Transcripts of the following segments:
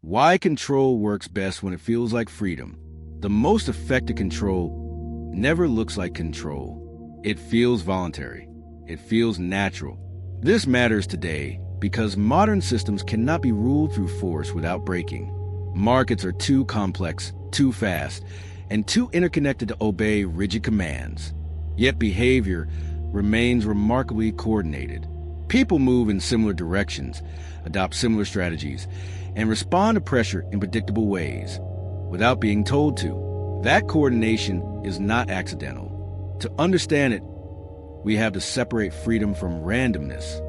Why control works best when it feels like freedom. The most effective control never looks like control. It feels voluntary. It feels natural. This matters today because modern systems cannot be ruled through force without breaking. Markets are too complex, too fast, and too interconnected to obey rigid commands. Yet behavior remains remarkably coordinated. People move in similar directions, adopt similar strategies, and respond to pressure in predictable ways without being told to. That coordination is not accidental. To understand it, we have to separate freedom from randomness.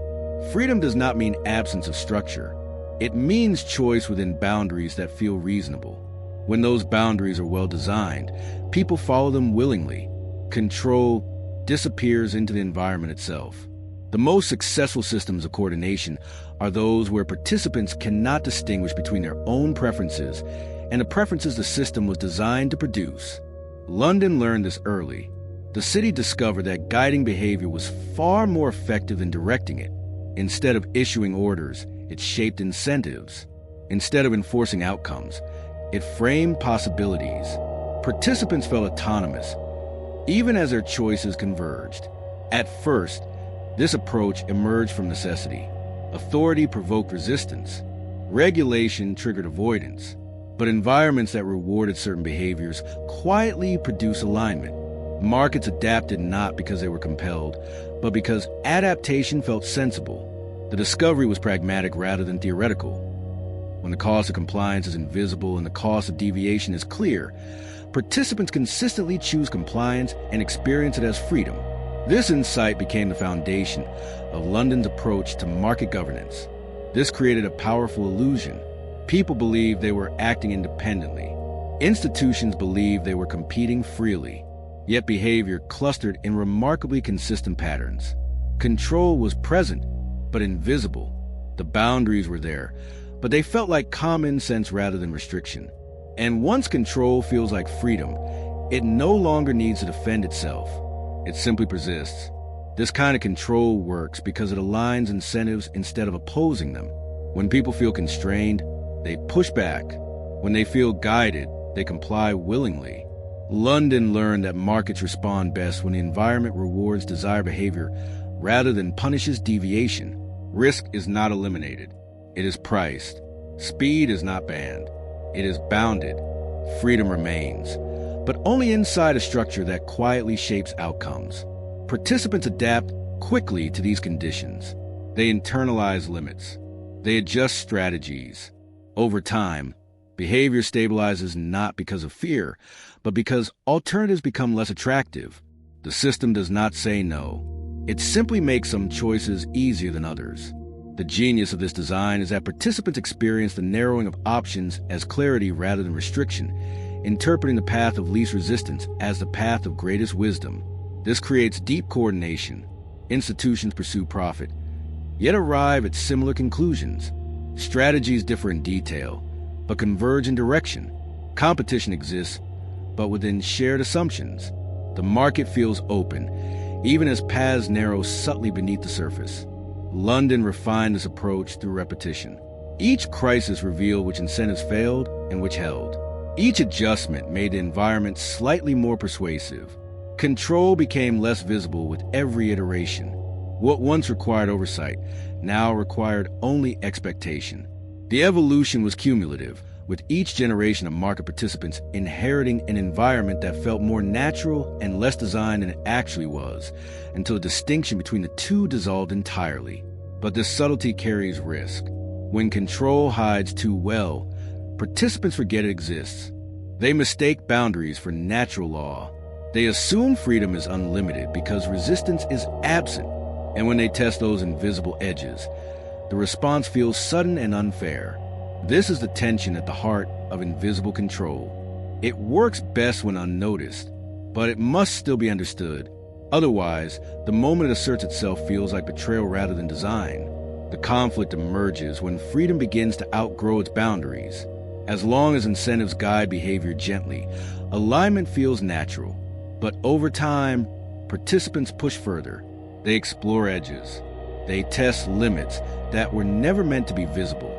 Freedom does not mean absence of structure. It means choice within boundaries that feel reasonable. When those boundaries are well designed, people follow them willingly. Control disappears into the environment itself. The most successful systems of coordination are those where participants cannot distinguish between their own preferences and the preferences the system was designed to produce. London learned this early. The city discovered that guiding behavior was far more effective than directing it. Instead of issuing orders, it shaped incentives. Instead of enforcing outcomes, it framed possibilities. Participants felt autonomous, even as their choices converged. At first, this approach emerged from necessity. Authority provoked resistance. Regulation triggered avoidance. But environments that rewarded certain behaviors quietly produced alignment. Markets adapted not because they were compelled, but because adaptation felt sensible. The discovery was pragmatic rather than theoretical. When the cost of compliance is invisible and the cost of deviation is clear, participants consistently choose compliance and experience it as freedom. This insight became the foundation of London's approach to market governance. This created a powerful illusion. People believed they were acting independently. Institutions believed they were competing freely. Yet behavior clustered in remarkably consistent patterns. Control was present, but invisible. The boundaries were there, but they felt like common sense rather than restriction. And once control feels like freedom, it no longer needs to defend itself. It simply persists. This kind of control works because it aligns incentives instead of opposing them. When people feel constrained, they push back. When they feel guided, they comply willingly. London learned that markets respond best when the environment rewards desired behavior rather than punishes deviation. Risk is not eliminated. It is priced. Speed is not banned. It is bounded. Freedom remains, but only inside a structure that quietly shapes outcomes. Participants adapt quickly to these conditions. They internalize limits. They adjust strategies. Over time, behavior stabilizes not because of fear, but because alternatives become less attractive. The system does not say no. It simply makes some choices easier than others. The genius of this design is that participants experience the narrowing of options as clarity rather than restriction, interpreting the path of least resistance as the path of greatest wisdom. This creates deep coordination. Institutions pursue profit, yet arrive at similar conclusions. Strategies differ in detail, but converge in direction. Competition exists, but within shared assumptions. The market feels open, even as paths narrow subtly beneath the surface. London refined this approach through repetition. Each crisis revealed which incentives failed and which held. Each adjustment made the environment slightly more persuasive. Control became less visible with every iteration. What once required oversight now required only expectation. The evolution was cumulative, with each generation of market participants inheriting an environment that felt more natural and less designed than it actually was, until a distinction between the two dissolved entirely. But this subtlety carries risk. When control hides too well, participants forget it exists. They mistake boundaries for natural law. They assume freedom is unlimited because resistance is absent. And when they test those invisible edges, the response feels sudden and unfair. This is the tension at the heart of invisible control. It works best when unnoticed, but it must still be understood. Otherwise, the moment it asserts itself feels like betrayal rather than design. The conflict emerges when freedom begins to outgrow its boundaries. As long as incentives guide behavior gently, alignment feels natural. But over time, participants push further. They explore edges. They test limits that were never meant to be visible.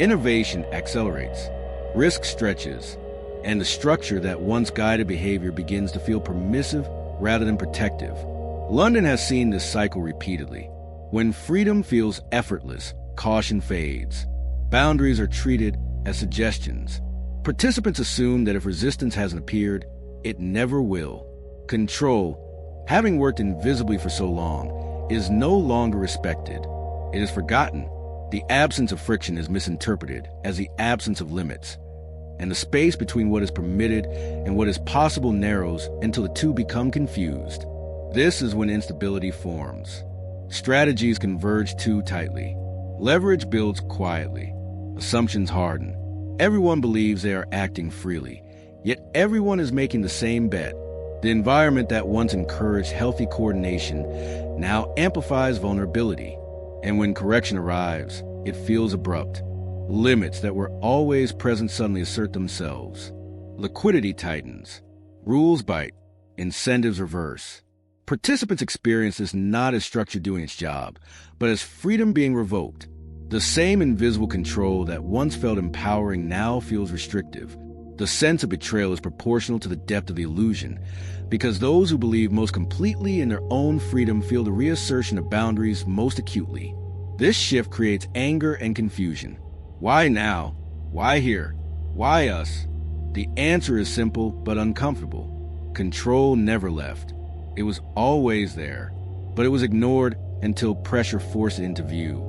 Innovation accelerates, risk stretches, and the structure that once guided behavior begins to feel permissive rather than protective. London has seen this cycle repeatedly. When freedom feels effortless, caution fades. Boundaries are treated as suggestions. Participants assume that if resistance hasn't appeared, it never will. Control, having worked invisibly for so long, is no longer respected. It is forgotten. The absence of friction is misinterpreted as the absence of limits, and the space between what is permitted and what is possible narrows until the two become confused. This is when instability forms. Strategies converge too tightly. Leverage builds quietly. Assumptions harden. Everyone believes they are acting freely, yet everyone is making the same bet. The environment that once encouraged healthy coordination now amplifies vulnerability. And when correction arrives, it feels abrupt. Limits that were always present suddenly assert themselves. Liquidity tightens. Rules bite. Incentives reverse. Participants experience this not as structure doing its job, but as freedom being revoked. The same invisible control that once felt empowering now feels restrictive. The sense of betrayal is proportional to the depth of the illusion, because those who believe most completely in their own freedom feel the reassertion of boundaries most acutely. This shift creates anger and confusion. Why now? Why here? Why us? The answer is simple but uncomfortable. Control never left. It was always there, but it was ignored until pressure forced it into view.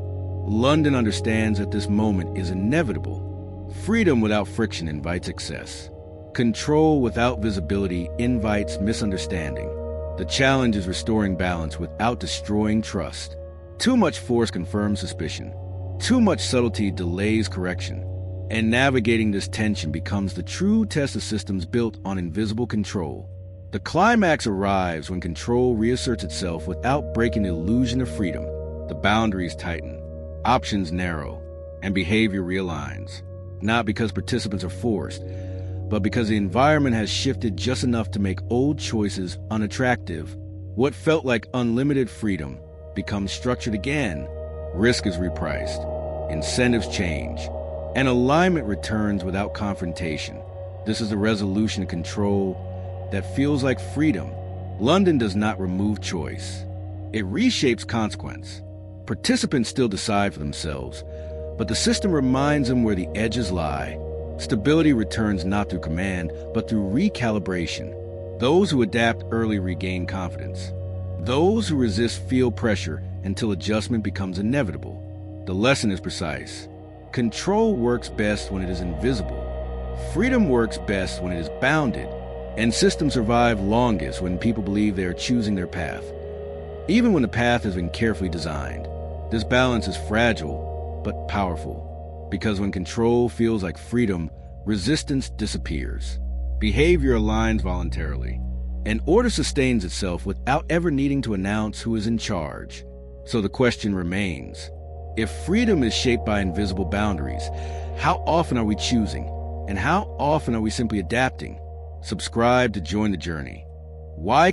London understands that this moment is inevitable. Freedom without friction invites excess. Control without visibility invites misunderstanding. The challenge is restoring balance without destroying trust. Too much force confirms suspicion. Too much subtlety delays correction. And navigating this tension becomes the true test of systems built on invisible control. The climax arrives when control reasserts itself without breaking the illusion of freedom. The boundaries tighten, options narrow, and behavior realigns. Not because participants are forced, but because the environment has shifted just enough to make old choices unattractive. What felt like unlimited freedom becomes structured again. Risk is repriced. Incentives change. And alignment returns without confrontation. This is the resolution of control that feels like freedom. London does not remove choice. It reshapes consequence. Participants still decide for themselves, but the system reminds them where the edges lie. Stability returns not through command, but through recalibration. Those who adapt early regain confidence. Those who resist feel pressure until adjustment becomes inevitable. The lesson is precise. Control works best when it is invisible. Freedom works best when it is bounded. And systems survive longest when people believe they are choosing their path, even when the path has been carefully designed. This balance is fragile, but powerful, because when control feels like freedom, resistance disappears. Behavior aligns voluntarily, and order sustains itself without ever needing to announce who is in charge. So the question remains, if freedom is shaped by invisible boundaries, how often are we choosing? And how often are we simply adapting? Subscribe to join the journey. Why